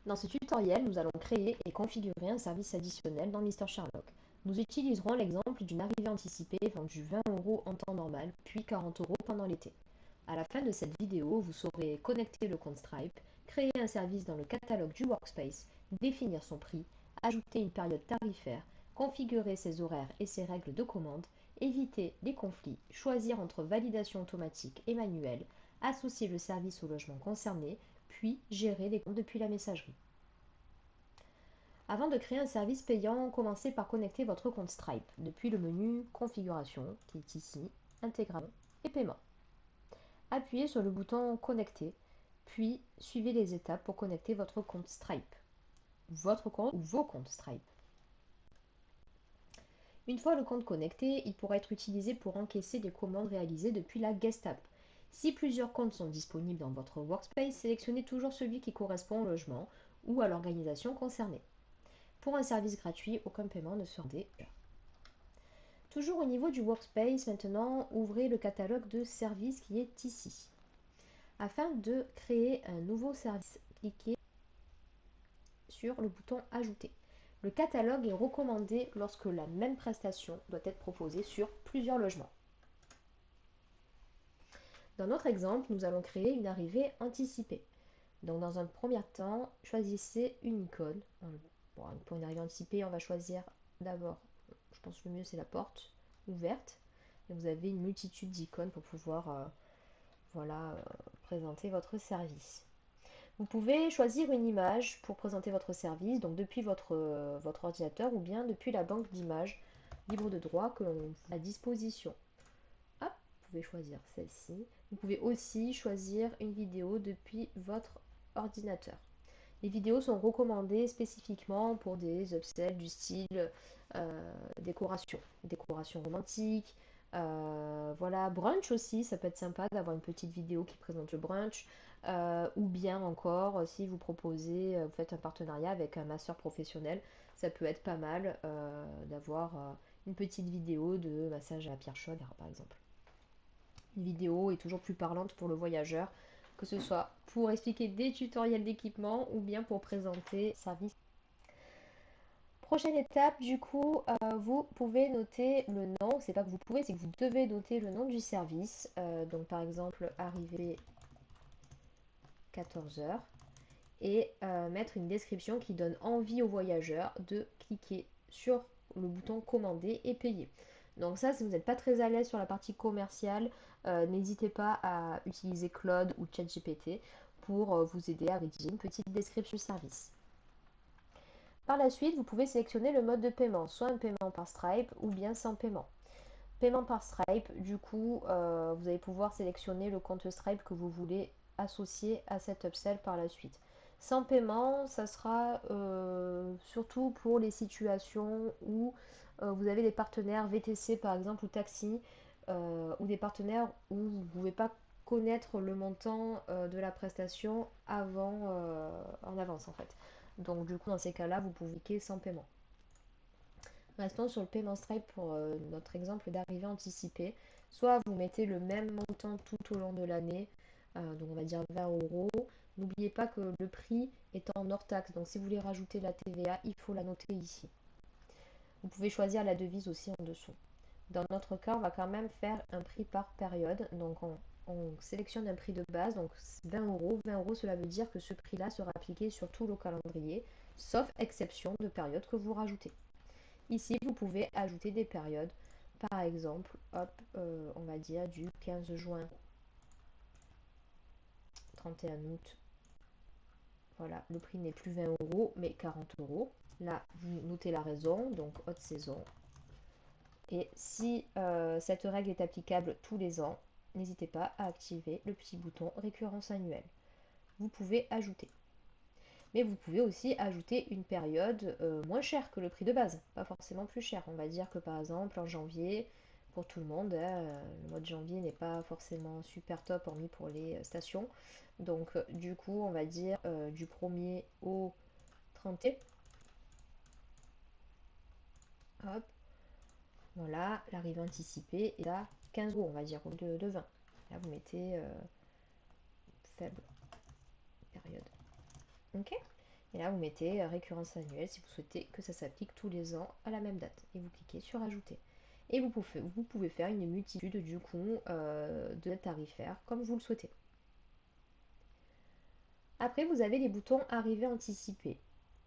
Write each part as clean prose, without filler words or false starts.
Dans ce tutoriel, nous allons créer et configurer un service additionnel dans Mr Sherlock. Nous utiliserons l'exemple d'une arrivée anticipée vendue 20 € en temps normal, puis 40 € pendant l'été. À la fin de cette vidéo, vous saurez connecter le compte Stripe, créer un service dans le catalogue du Workspace, définir son prix, ajouter une période tarifaire, configurer ses horaires et ses règles de commande, éviter les conflits, choisir entre validation automatique et manuelle, associer le service au logement concerné, puis gérer les comptes depuis la messagerie. Avant de créer un service payant, commencez par connecter votre compte Stripe depuis le menu Configuration, qui est ici, Intégration et Paiement. Appuyez sur le bouton Connecter, puis suivez les étapes pour connecter votre compte Stripe, votre compte ou vos comptes Stripe. Une fois le compte connecté, il pourra être utilisé pour encaisser des commandes réalisées depuis la Guest App. Si plusieurs comptes sont disponibles dans votre Workspace, sélectionnez toujours celui qui correspond au logement ou à l'organisation concernée. Pour un service gratuit, aucun paiement ne sera demandé. Toujours au niveau du Workspace, maintenant, ouvrez le catalogue de services qui est ici. Afin de créer un nouveau service, cliquez sur le bouton Ajouter. Le catalogue est recommandé lorsque la même prestation doit être proposée sur plusieurs logements. Dans notre exemple, nous allons créer une arrivée anticipée. Donc dans un premier temps, choisissez une icône. Pour une arrivée anticipée, on va choisir d'abord, je pense que le mieux c'est la porte ouverte. Et vous avez une multitude d'icônes pour pouvoir présenter votre service. Vous pouvez choisir une image pour présenter votre service, donc depuis votre ordinateur ou bien depuis la banque d'images libre de droit que l'on a à disposition. Hop, vous pouvez choisir celle-ci. Vous pouvez aussi choisir une vidéo depuis votre ordinateur. Les vidéos sont recommandées spécifiquement pour des upsells du style décoration romantique, voilà, brunch aussi, ça peut être sympa d'avoir une petite vidéo qui présente le brunch, ou bien encore si vous proposez, vous faites un partenariat avec un masseur professionnel, ça peut être pas mal d'avoir une petite vidéo de massage à la pierre chaude par exemple. Une vidéo est toujours plus parlante pour le voyageur, que ce soit pour expliquer des tutoriels d'équipement ou bien pour présenter service. Prochaine étape, du coup, vous pouvez noter le nom. C'est pas que vous pouvez, c'est que vous devez noter le nom du service. Donc par exemple, arrivée 14 h et mettre une description qui donne envie aux voyageurs de cliquer sur le bouton commander et payer. Donc ça, si vous n'êtes pas très à l'aise sur la partie commerciale, n'hésitez pas à utiliser Claude ou ChatGPT pour vous aider à rédiger une petite description du service. Par la suite, vous pouvez sélectionner le mode de paiement, soit un paiement par Stripe ou bien sans paiement. Paiement par Stripe, du coup, vous allez pouvoir sélectionner le compte Stripe que vous voulez associer à cet upsell par la suite. Sans paiement, ça sera surtout pour les situations où vous avez des partenaires VTC par exemple ou taxi, ou des partenaires où vous ne pouvez pas connaître le montant de la prestation en avance en fait. Donc du coup dans ces cas-là, vous pouvez cliquer sans paiement. Restons sur le paiement Stripe pour notre exemple d'arrivée anticipée. Soit vous mettez le même montant tout au long de l'année, donc on va dire 20 €. N'oubliez pas que le prix est en hors taxe, donc si vous voulez rajouter la TVA, il faut la noter ici. Vous pouvez choisir la devise aussi en dessous. Dans notre cas, on va quand même faire un prix par période, donc on sélectionne un prix de base, donc 20 €. 20 €, cela veut dire que ce prix-là sera appliqué sur tout le calendrier, sauf exception de période que vous rajoutez. Ici, vous pouvez ajouter des périodes. Par exemple, hop, on va dire du 15 juin, 31 août. Voilà, le prix n'est plus 20 € mais 40 €. Là, vous notez la raison, donc haute saison. Et si cette règle est applicable tous les ans, n'hésitez pas à activer le petit bouton récurrence annuelle. Vous pouvez ajouter. Mais vous pouvez aussi ajouter une période moins chère que le prix de base, pas forcément plus cher. On va dire que par exemple en janvier, pour tout le monde, le mois de janvier n'est pas forcément super top hormis pour les stations. Donc du coup, on va dire du 1er au 30. Hop, voilà, l'arrivée anticipée est à 15 €, on va dire, au lieu de 20. Là, vous mettez faible période. Ok. Et là, vous mettez récurrence annuelle si vous souhaitez que ça s'applique tous les ans à la même date. Et vous cliquez sur ajouter. Et vous pouvez faire une multitude du coup de tarifaires comme vous le souhaitez. Après, vous avez les boutons arrivée anticipée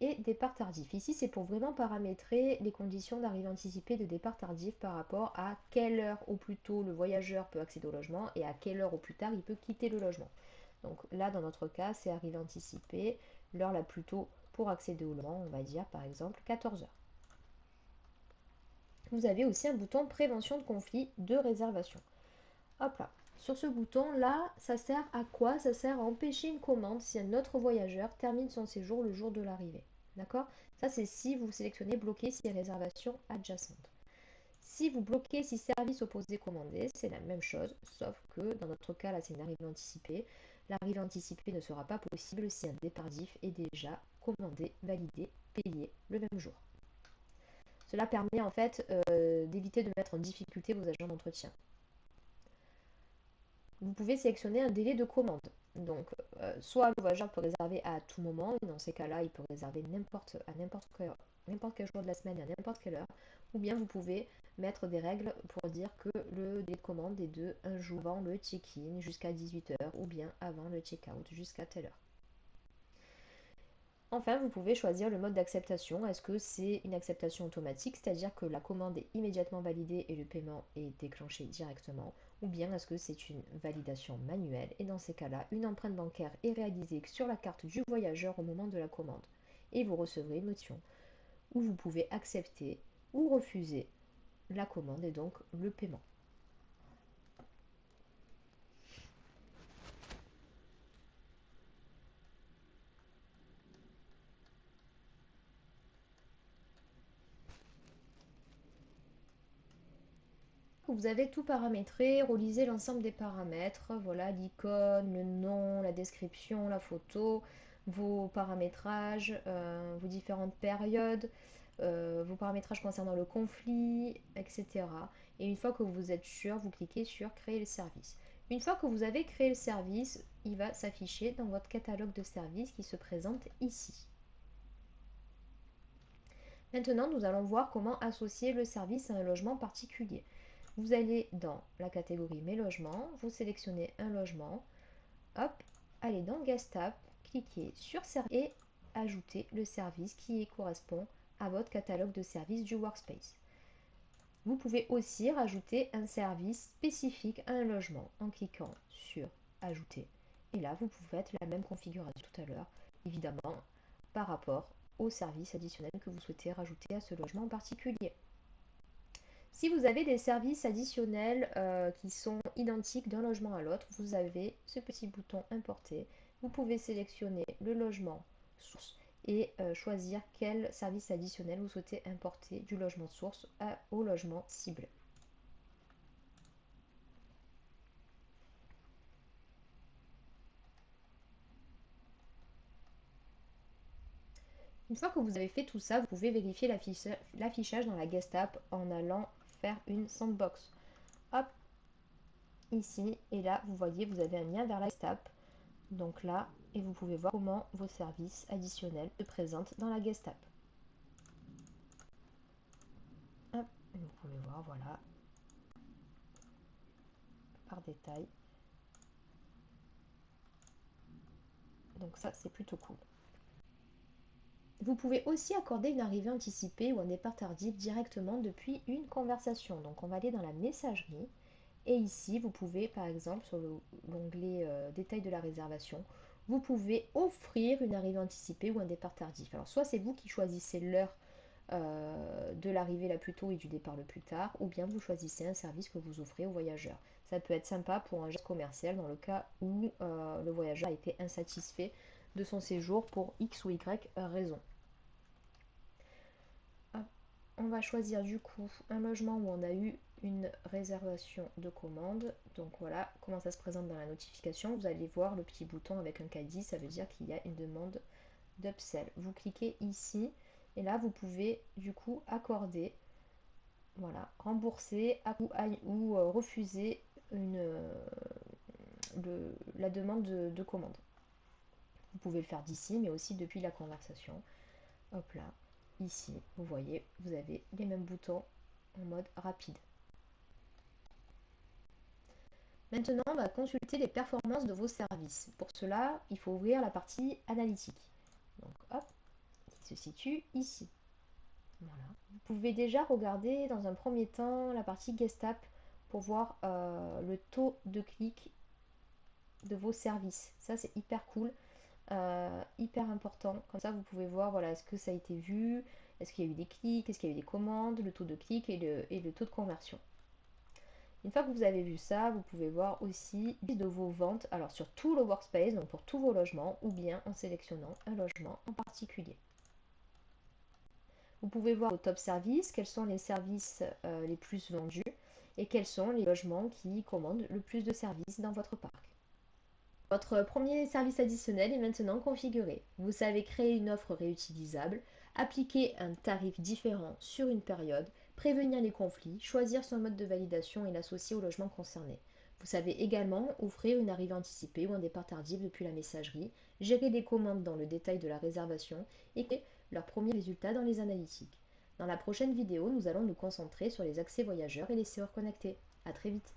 et départ tardif. Ici, c'est pour vraiment paramétrer les conditions d'arrivée anticipée et de départ tardif par rapport à quelle heure au plus tôt le voyageur peut accéder au logement et à quelle heure au plus tard il peut quitter le logement. Donc là, dans notre cas, c'est arrivée anticipée, l'heure la plus tôt pour accéder au logement, on va dire par exemple 14 heures. Vous avez aussi un bouton prévention de conflit de réservation. Hop là. Sur ce bouton là, ça sert à quoi? Ça sert à empêcher une commande si un autre voyageur termine son séjour le jour de l'arrivée. D'accord? Ça c'est si vous sélectionnez bloquer si réservation adjacente. Si vous bloquez si service opposé commandé, c'est la même chose, sauf que dans notre cas là c'est une arrivée anticipée. L'arrivée anticipée ne sera pas possible si un départ diff est déjà commandé, validé, payé le même jour. Cela permet en fait d'éviter de mettre en difficulté vos agents d'entretien. Vous pouvez sélectionner un délai de commande. Donc, soit le voyageur peut réserver à tout moment, et dans ces cas-là, il peut réserver à n'importe quel jour de la semaine et à n'importe quelle heure, ou bien vous pouvez mettre des règles pour dire que le délai de commande est de un jour avant le check-in jusqu'à 18 heures, ou bien avant le check-out jusqu'à telle heure. Enfin, vous pouvez choisir le mode d'acceptation. Est-ce que c'est une acceptation automatique, c'est-à-dire que la commande est immédiatement validée et le paiement est déclenché directement, ou bien est-ce que c'est une validation manuelle et dans ces cas-là, une empreinte bancaire est réalisée sur la carte du voyageur au moment de la commande et vous recevrez une notion où vous pouvez accepter ou refuser la commande et donc le paiement. Vous avez tout paramétré, relisez l'ensemble des paramètres, voilà l'icône, le nom, la description, la photo, vos paramétrages, vos différentes périodes, vos paramétrages concernant le conflit, etc. Et une fois que vous êtes sûr, vous cliquez sur créer le service. Une fois que vous avez créé le service, il va s'afficher dans votre catalogue de services qui se présente ici. Maintenant, nous allons voir comment associer le service à un logement particulier. Vous allez dans la catégorie Mes logements, vous sélectionnez un logement, hop, allez dans Guest App, cliquez sur Service et ajoutez le service qui correspond à votre catalogue de services du Workspace. Vous pouvez aussi rajouter un service spécifique à un logement en cliquant sur Ajouter. Et là, vous pouvez être la même configuration tout à l'heure, évidemment, par rapport au service additionnel que vous souhaitez rajouter à ce logement en particulier. Si vous avez des services additionnels qui sont identiques d'un logement à l'autre, vous avez ce petit bouton importer. Vous pouvez sélectionner le logement source et choisir quel service additionnel vous souhaitez importer du logement source au logement cible. Une fois que vous avez fait tout ça, vous pouvez vérifier l'affichage dans la Guest App en allant faire une sandbox. Hop, ici, et là, vous voyez, vous avez un lien vers la Guest App. Donc là, et vous pouvez voir comment vos services additionnels se présentent dans la Guest App. Hop, et vous pouvez voir, voilà, par détail. Donc ça, c'est plutôt cool. Vous pouvez aussi accorder une arrivée anticipée ou un départ tardif directement depuis une conversation. Donc on va aller dans la messagerie. Et ici, vous pouvez, par exemple, sur l'onglet détail de la réservation, vous pouvez offrir une arrivée anticipée ou un départ tardif. Alors, soit c'est vous qui choisissez l'heure de l'arrivée la plus tôt et du départ le plus tard, ou bien vous choisissez un service que vous offrez au voyageur. Ça peut être sympa pour un geste commercial dans le cas où le voyageur a été insatisfait de son séjour pour X ou Y raison. Hop, on va choisir du coup un logement où on a eu une réservation de commande. Donc voilà comment ça se présente dans la notification. Vous allez voir le petit bouton avec un caddie, ça veut dire qu'il y a une demande d'upsell. Vous cliquez ici et là vous pouvez du coup accorder, voilà, rembourser ou refuser la demande de commande. Vous pouvez le faire d'ici, mais aussi depuis la conversation. Hop là, ici, vous voyez, vous avez les mêmes boutons en mode rapide. Maintenant, on va consulter les performances de vos services. Pour cela, il faut ouvrir la partie analytique. Donc, hop, qui se situe ici. Voilà. Vous pouvez déjà regarder dans un premier temps la partie Guest App pour voir le taux de clic de vos services. Ça, c'est hyper cool, hyper important. Comme ça, vous pouvez voir, voilà, est-ce que ça a été vu, est-ce qu'il y a eu des clics, est-ce qu'il y a eu des commandes, le taux de clic et le taux de conversion. Une fois que vous avez vu ça, vous pouvez voir aussi de vos ventes, alors sur tout le workspace, donc pour tous vos logements, ou bien en sélectionnant un logement en particulier. Vous pouvez voir au top service quels sont les services les plus vendus et quels sont les logements qui commandent le plus de services dans votre parc. Votre premier service additionnel est maintenant configuré. Vous savez créer une offre réutilisable, appliquer un tarif différent sur une période, prévenir les conflits, choisir son mode de validation et l'associer au logement concerné. Vous savez également offrir une arrivée anticipée ou un départ tardif depuis la messagerie, gérer des commandes dans le détail de la réservation et créer leurs premiers résultats dans les analytiques. Dans la prochaine vidéo, nous allons nous concentrer sur les accès voyageurs et les serveurs connectés. A très vite.